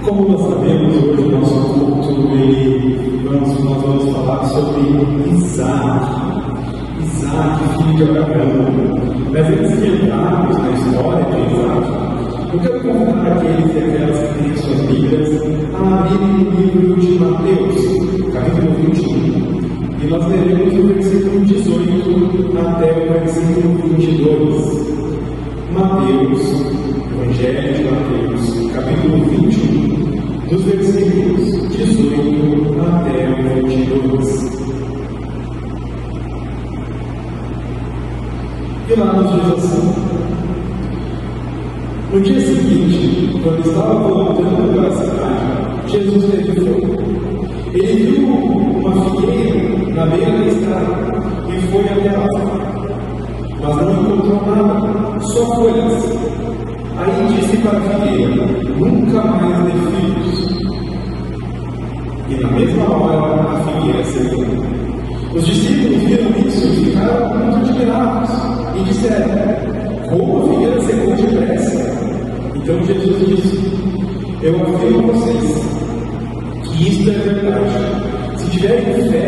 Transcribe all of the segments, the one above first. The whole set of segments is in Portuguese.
Como nós sabemos, hoje o nosso culto, nós vamos falar sobre Isaac, filho de Abraão. Mas antes de entrarmos na história de Isaac, eu quero convidar aqueles e aquelas que têm suas Bíblias a abrirem o livro de Mateus, capítulo 21. E nós leremos do versículo 18 até o versículo 22. Mateus, Evangelho de Mateus, capítulo 21, dos versículos 18 até o 22. E lá nos diz assim: no dia seguinte, quando estava voltando para a cidade, Jesus teve fome. Ele viu uma figueira na beira da estrada e foi até lá, mas não encontrou nada, só folhas. Aí disse para a figueira: nunca mais dê filhos. E na mesma hora a figueira secou. Os discípulos viram isso e ficaram muito admirados e disseram: como a figueira secou depressa? Então Jesus disse: eu afirmo a vocês que isto é verdade. Se tiverem fé,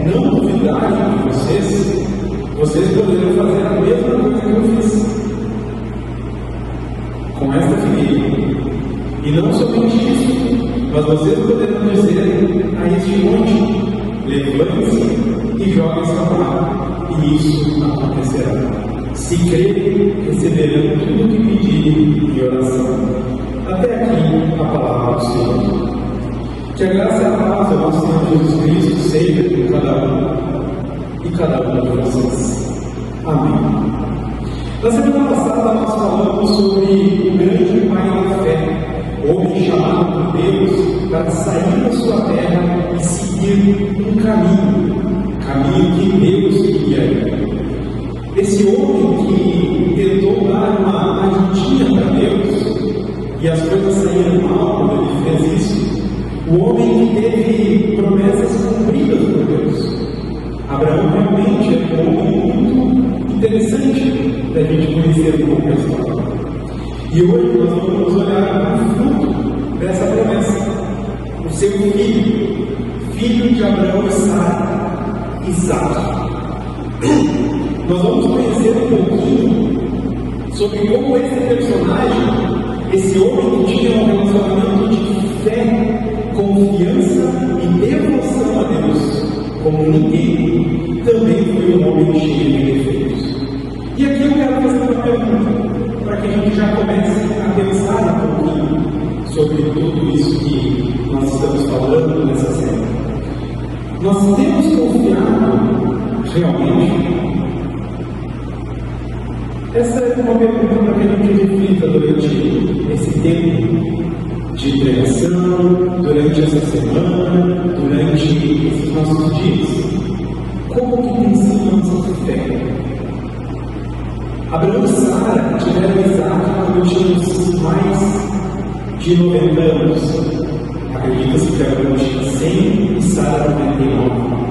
não duvidarem de vocês poderão fazer a mesma coisa que eu fiz com esta figueira. E não somente isso, mas vocês poderão dizer a este monte: levante-se e jogue-se ao mar, e isso acontecerá. Se crerem, receberão tudo o que pedirem em oração. Até aqui a palavra do Senhor. Que a graça e a paz do nosso Senhor Jesus Cristo seja com cada um e cada uma de vocês. Amém. Na semana passada nós falamos sobre o grande pai da fé, homem chamado por Deus para sair da sua terra e seguir um caminho que Deus queria. Esse homem que tentou dar uma ajudinha para Deus e as coisas saíram mal quando ele fez isso. O homem que teve promessas cumpridas por Deus. Abraão realmente é um homem muito interessante da gente conhecer um pouco a história. E hoje nós vamos olhar o fruto dessa promessa. O seu filho de Abraão e Sara, Isaac. Nós vamos conhecer um pouquinho sobre como esse personagem, esse homem que tinha um relacionamento de fé, confiança e devoção a Deus como ninguém, também foi um homem cheio de defeitos. E aqui eu quero fazer uma pergunta, para que a gente já comece a pensar um pouquinho sobre tudo isso que nós estamos falando nessa série. Nós temos confiado realmente? Essa é uma pergunta para que a gente reflita durante esse tempo de pregação, durante essa semana, durante esses nossos dias. Como que tem sido a nossa fé? Abraão e Sara tiveram Isaac quando tinham mais de 90 anos. Acredita-se que Abraão tinha 100 e Sara 99.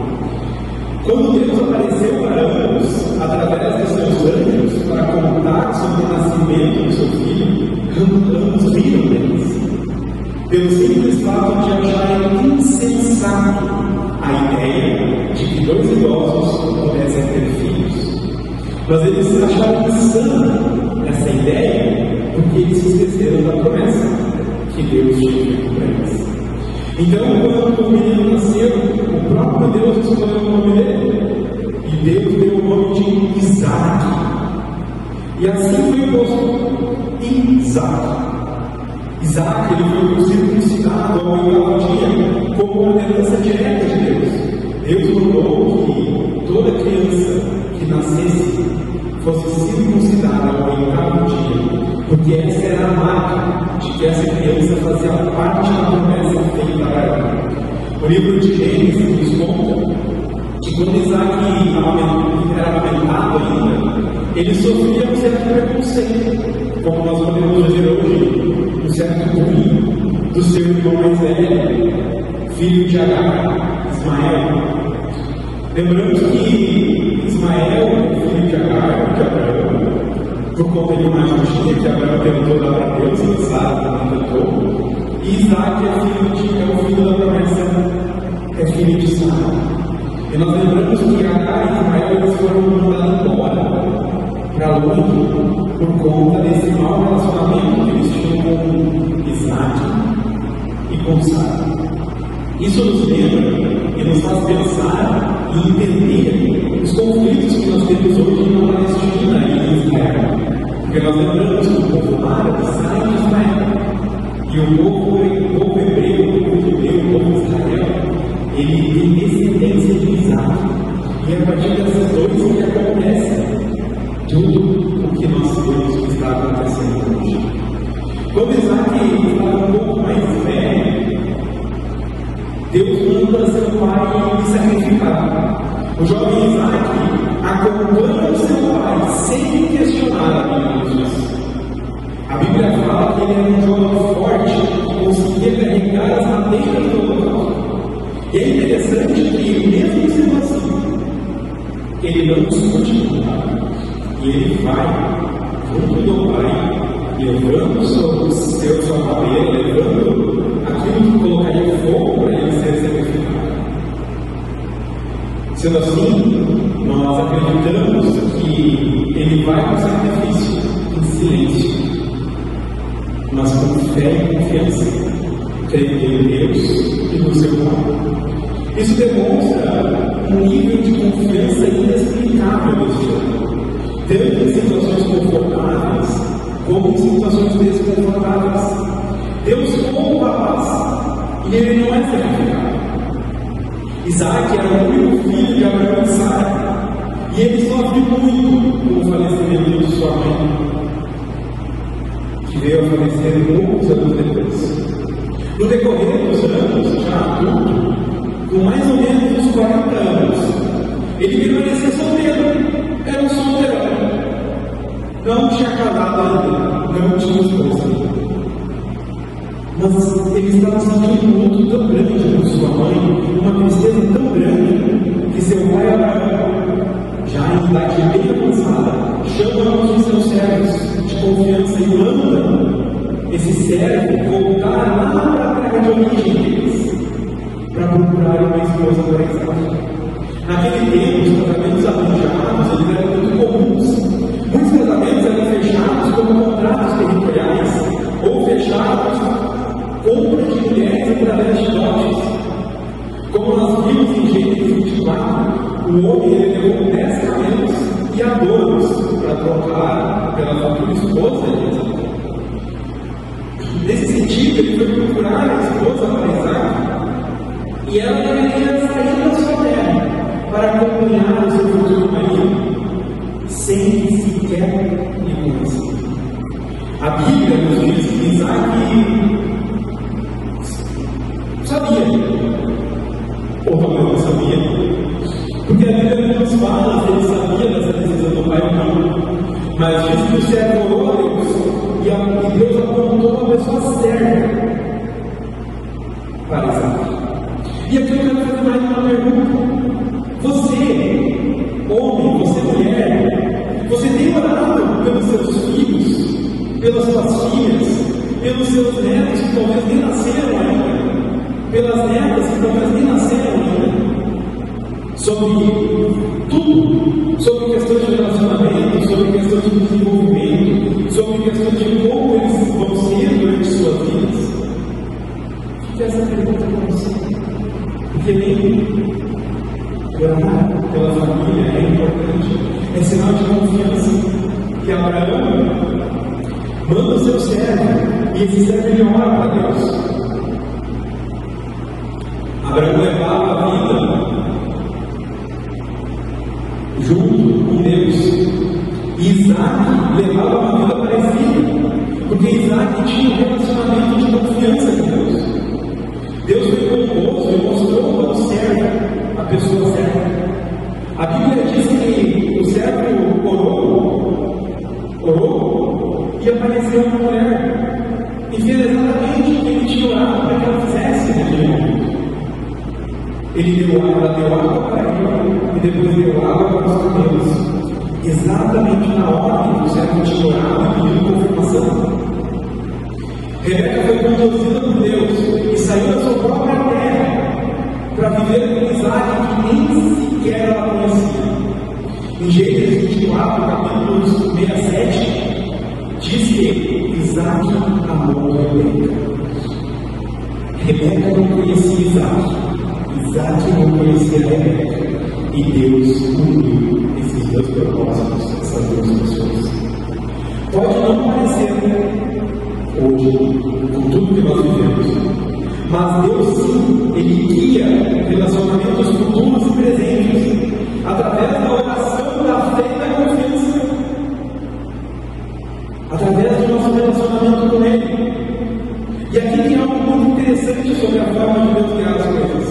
Quando Deus apareceu para ambos, através dos seus anjos, para contar sobre o nascimento do seu filho, ambos riram deles. Pelo simples fato de acharem insensato a ideia de que dois idosos pudessem ter filhos. Mas eles acharam insana essa ideia porque eles se esqueceram da promessa que Deus tinha feito para eles. Então, quando o menino nasceu, o próprio Deus escolheu o nome dele. E Deus deu o nome de Isaac. E assim foi posto Isaac. Isaac, ele foi circuncidado ao 8º dia, como uma herança direta de Deus. Deus mandou que toda criança que nascesse fosse circuncidada ao 8º dia, porque essa era a marca de que essa criança fazia parte da promessa feita a ela. O livro de Gênesis nos conta que quando Isaac era amamentado ainda, ele sofria um certo preconceito, como nós podemos dizer hoje, um certo bullying do seu irmão mais velho, filho de Agar, Ismael. Lembramos que Ismael, filho de Agar, de Abraão, por conta de uma justiça que Abraão tentou dar para Deus, e Sara não tentou. E Isaac é o filho da promessa, é filho de Sara. E nós lembramos que Agar e Ismael eles foram mandados embora para longe por conta desse mau relacionamento que eles tinham com Isaac e com Sara. Isso nos lembra e nos faz pensar e entender os conflitos que nós temos hoje na Palestina e em Israel. Porque nós lembramos que o povo árabe sai de Israel. E o povo hebreu, o povo judeu, o povo de Israel, ele tem descendência de Isaac. E é a partir dessas dois que acontece tudo o que nós vemos que está acontecendo hoje. Quando Isaac estava um pouco mais velho, Deus manda seu pai lhe sacrificar. O jovem Isaac acompanha o seu pai sem questionar a Bíblia de Jesus. A Bíblia fala que ele era um jovem forte que conseguia carregar as madeiras do holocausto. E é interessante que, mesmo sendo assim, ele não discute nada. E ele vai junto do pai, levando sua madeira, levando aquilo que colocaria fogo para ele ser sacrificado. Sendo assim, nós acreditamos que ele vai para o sacrifício em silêncio, mas com fé e confiança, crendo em Deus e no seu pai. Isso demonstra um nível de confiança inexplicável deste homem, tanto em situações confortáveis como em situações desconfortáveis. Deus poupa a paz e ele não é sacrificado. Isaac era o único filho de Abraão e Sara, e ele sofre muito com o falecimento de sua mãe, que veio a falecer poucos anos depois. No decorrer dos anos, já adulto, com mais ou menos uns 40 anos, ele permaneceu solteiro, era um solteirão, não tinha casado ainda, não tinha esposa. Mas ele estava sentindo um luto tão grande por sua mãe, uma tristeza tão grande, que seu pai Abraão, já em idade bem avançada, chama um de seus servos de confiança e manda esse servo voltar lá para a terra de origem deles, para procurar uma esposa para Isaac. Naquele tempo, os casamentos arranjados eles eram muito comuns. Muitos casamentos eram fechados como contratos territoriais, ou fechados compra de mulheres através de dotes. Como nós vimos em Gênesis 24, o homem ele levou 10 camelos e adornos para trocar pela futura esposa de Isaac. Nesse sentido, ele foi procurar a esposa para Isaac, e ela deveria sair da sua terra para acompanhar o seu futuro marido, sem sequer lhe conhecer. A Bíblia nos diz que Isaac sabia, ou não sabia, porque a Bíblia não nos fala se ele sabia dessa decisão do pai ou não, mas diz que o servo orou a Deus e Deus apontou a pessoa certa para Isaac. E aqui eu quero fazer mais uma pergunta: você, homem, você, mulher, você tem orado pelos seus filhos, pelas suas filhas, pelos seus netos que talvez nem nasceram ainda, pelas netas que talvez nem nasceram ainda, sobre tudo, sobre questões de relacionamento, sobre questões de desenvolvimento, sobre questões de como eles vão ser durante suas vidas? Fique essa pergunta para você, porque nem orar pela família é importante, é sinal de confiança que Abraão manda o seu servo e esse servo ele ora para Deus. Abraão levava a vida junto com Deus, e Isaac levava uma vida parecida, porque Isaac tinha um relacionamento de confiança com Deus. Deus foi composto e mostrou para o servo a pessoa certa. A Bíblia diz que o servo orou e apareceu uma mulher e fez exatamente o que ele tinha orado para que ela fizesse naquele momento. Ele deu água para ele e depois deu água para os camelos. exatamente na hora que o servo tinha orado e pedido confirmação. Rebeca foi conduzida por Deus e saiu da sua própria terra para viver com Isaac, que nem sequer ela conhecia. Em Gênesis 24, capítulo 67, diz que Isaac amou Rebeca. Rebeca não conhecia Isaac, Isaac não conhecia Rebeca, e Deus uniu esses dois propósitos, essas duas pessoas. Pode não parecer hoje, com tudo que nós vivemos, mas Deus sim, Ele guia relacionamentos futuros e presentes, através da oração, da fé e da confiança, através do nosso relacionamento com Ele. E aqui tem algo muito interessante sobre a forma de Deus criar as coisas.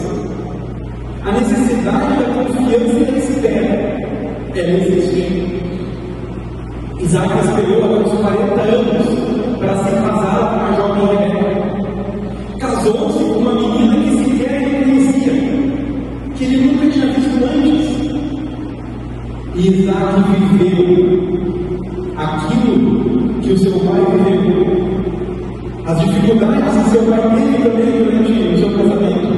A necessidade da confiança e da espera, ela existe. Isaac esperou até os 40 anos para se casar com uma jovem Rebeca. Casou-se com uma menina que sequer ele conhecia, que ele nunca tinha visto antes. E Isaac viveu aquilo que o seu pai viveu, as dificuldades que seu pai teve também durante o seu casamento.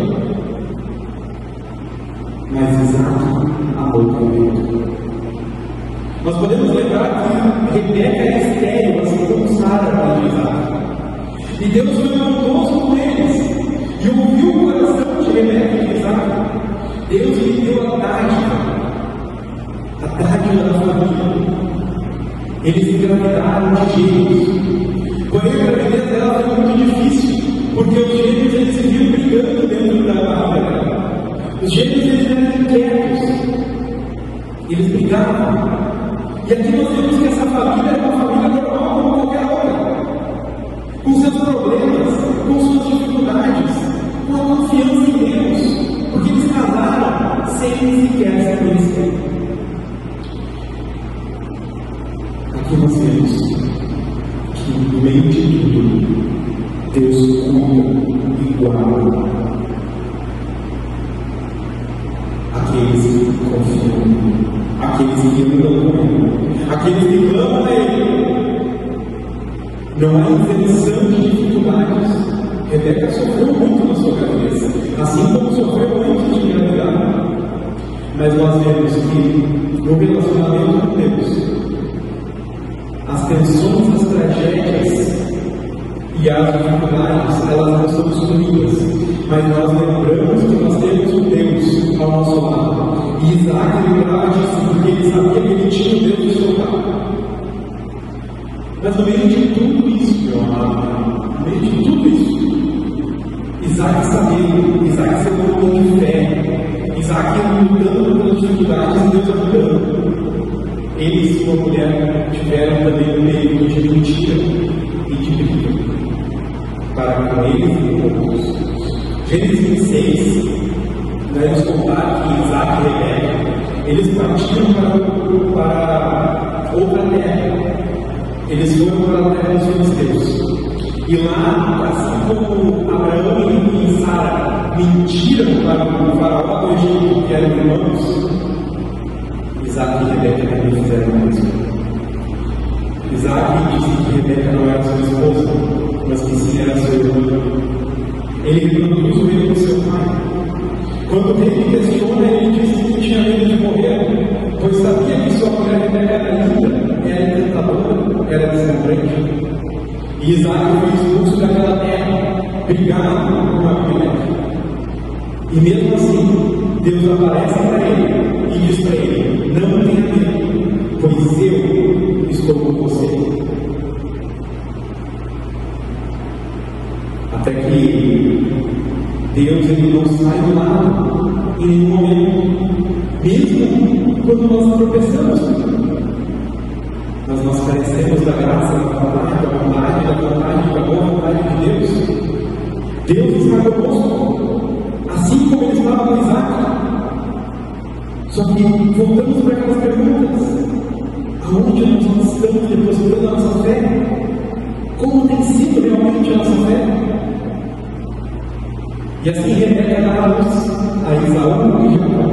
Mas Isaac amou muito. Nós podemos lembrar que Rebeca era estéril, assim como Sara de Isaac. E Deus foi bondoso com eles e ouviu o coração de Rebeca e de Isaac. Deus lhe deu a dádiva da família. Eles engravidaram de gêmeos. Porém, a gravidez dela foi muito difícil, porque os gêmeos eles se viam brigando dentro da barriga. Os gêmeos eles eram inquietos, eles brigavam. E aqui nós vemos que essa família era uma família normal como qualquer outra, com seus problemas, com suas dificuldades, com a confiança em Deus, porque eles casaram sem sequer se conhecer. Aqui nós vemos que no meio de tudo, Deus cuida e guarda aqueles que confiam, aqueles que andam com Ele, aqueles que clamam a Ele. Não há invenção de dificuldades. Rebeca sofreu muito na sua cabeça, assim como sofreu muito de engravidar. Mas nós vemos que no relacionamento com Deus, as tensões, as tragédias e as dificuldades, elas não são excluídas, mas nós lembramos que nós temos um Deus ao nosso lado. E Isaac lembrava disso, porque ele sabia que ele tinha o Deus do seu lado. Mas no meio de tudo isso, meu amado, no meio de tudo isso, Isaac sabia, Isaac sendo um homem de fé, Isaac lutando pelas dificuldades e Deus ajudando. Eles e sua mulher tiveram também um período de mentira e de briga, para com eles e com Deus. Gênesis 26 vai nos contar que Isaac e Rebeca, eles partiram para outra terra. Eles foram para a terra dos filisteus. E lá, assim como Abraão e Sara mentiram para o faraó do Egito, que eram irmãos, Isaac e Rebeca também fizeram o mesmo. Isaac disse que Rebeca não era sua esposa, mas que sim era sua irmã. Ele reproduz o medo do seu pai. Quando o rei questiona, ele disse que tinha medo de morrer, pois sabia que sua mulher Rebeca era linda, era encantadora, era deslumbrante. E Isaac foi expulso daquela terra, brigado com Abimelec. E mesmo assim, Deus aparece para ele e diz para ele: não tenha medo, pois eu estou com você. Até que Deus ele não sai do lado em nenhum momento, mesmo quando nós tropeçamos. Mas nós carecemos da graça, da vontade, da boa vontade de Deus. Deus está conosco, assim como Ele estava com Isaac. Só que voltamos para aquelas perguntas: aonde nós estamos depositando a nossa fé? Como tem sido realmente a nossa fé? E assim Rebeca dá a luz a Esaú e Jacó.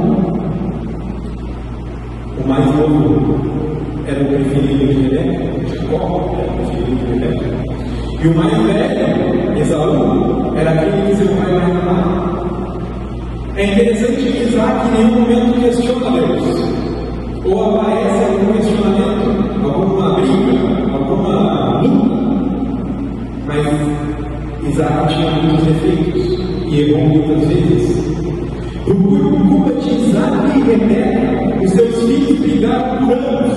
O mais novo era o preferido de Rebeca, Jacó era o preferido de Rebeca. E o mais velho, Esaú, era aquele que seu pai mais amava. É interessante que Isaac em nenhum momento questiona Deus, ou aparece algum questionamento, alguma briga, alguma luta. Mas Isaac tinha muitos defeitos e errou muitas vezes. Por culpa de Isaac e Rebeca, os seus filhos brigaram por anos,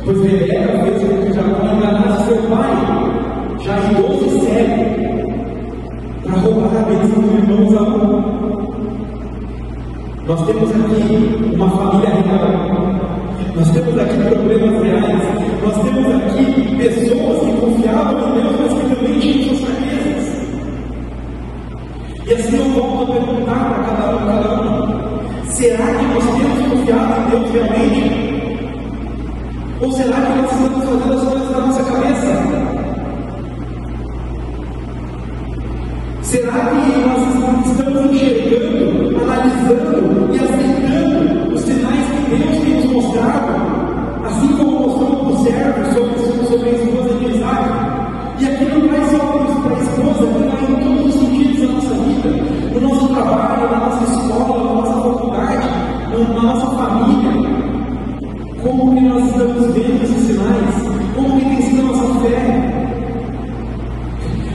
pois Rebeca fez com que Jacó enganasse seu pai, já idoso e cego, para roubar a bênção do irmão Esaú. Nós temos aqui uma família real, nós temos aqui problemas reais, nós temos aqui pessoas que confiavam em Deus, mas que também tinham suas fraquezas. E assim eu volto a perguntar para cada um: será que nós temos confiado em Deus realmente? Ou será que nós estamos fazendo as coisas na nossa cabeça? Será que nós estamos enxergando, analisando e aceitando os sinais que Deus tem nos mostrado, assim como mostrou para o servo sobre a esposa de Isaac? E aqui não vai só para a esposa, aqui vai em todos os sentidos da nossa vida, no nosso trabalho, na nossa escola, na nossa faculdade, na nossa família. Como que nós estamos vendo esses sinais? Como que tem sido a nossa fé?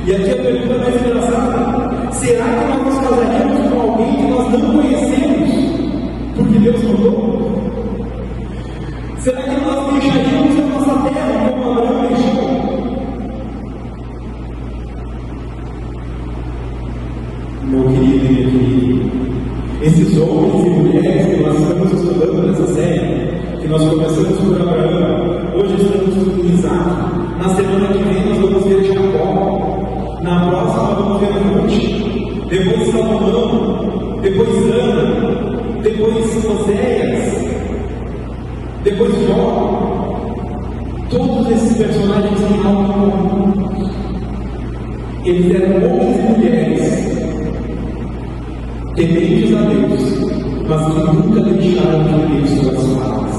E aqui a pergunta mais engraçada: será que nós nos casaríamos com alguém que nós não conhecemos, porque Deus mandou? Será que nós deixaríamos a nossa terra como Abraão deixou? Meu querido e minha querida, esses homens e mulheres que nós estamos estudando nessa série, que nós começamos por Abraão, hoje estamos com Isaac, na semana que vem nós vamos ver Jacó. Na próxima vamos ver Ruth, depois Salomão, depois Ana, depois Oséias, depois Jó. Todos esses personagens têm algo comum. Eles eram homens e mulheres tementes a Deus, mas que nunca deixaram de ter suas falhas.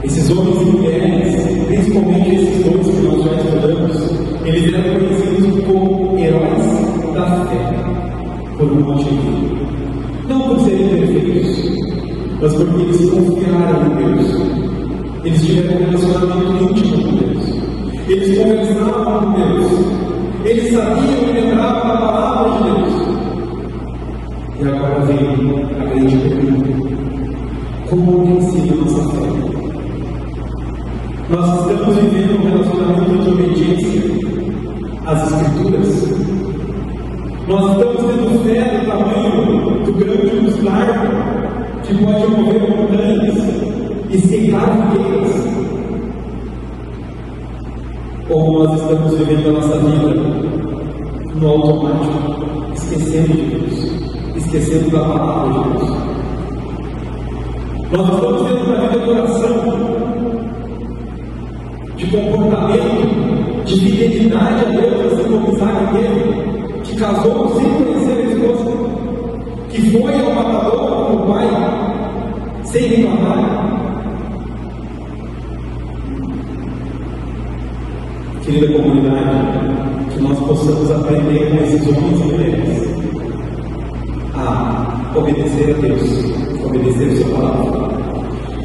Esses homens e mulheres, principalmente esses dois que nós já estudamos, eles eram conhecidos como heróis da fé, por um motivo. Não por serem perfeitos, mas porque eles confiaram em Deus. Eles tiveram um relacionamento íntimo com Deus. Eles conversavam com Deus. Eles sabiam e lembravam da palavra de Deus. E agora vem a grande pergunta: como tem sido a nossa fé? Nós estamos vivendo um relacionamento de obediência às Escrituras. Nós estamos tendo fé do tamanho do grande mostarda, que pode mover montanhas e secar figueiras. Ou nós estamos vivendo a nossa vida no automático, esquecendo de Deus, esquecendo da palavra de Deus. Nós estamos tendo uma vida de oração, de comportamento, de fidelidade a Deus, assim como Isaac teve, que casou sem conhecer a esposa, que foi ao matador com o pai, sem reclamar. Querida comunidade, que nós possamos aprender com esses homens e mulheres a obedecer a Deus, obedecer a sua palavra,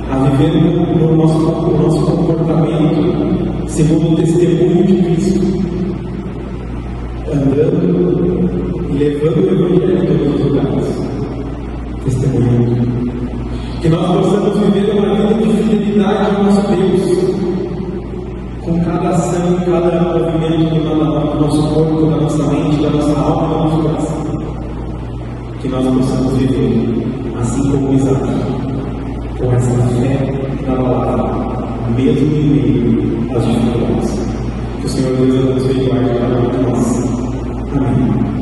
a viver no nosso comportamento segundo o testemunho de Cristo, andando e levando o Evangelho a todos os lugares, testemunhando. Que nós possamos viver uma vida de fidelidade ao nosso Deus, com cada ação, cada movimento do nosso corpo, da nossa mente, da nossa alma, do nosso coração. Que nós possamos viver assim como Isaac, com essa fé na palavra, mesmo em meio às dificuldades. Que o Senhor Deus abençoe e guarde cada um de nós. Amém.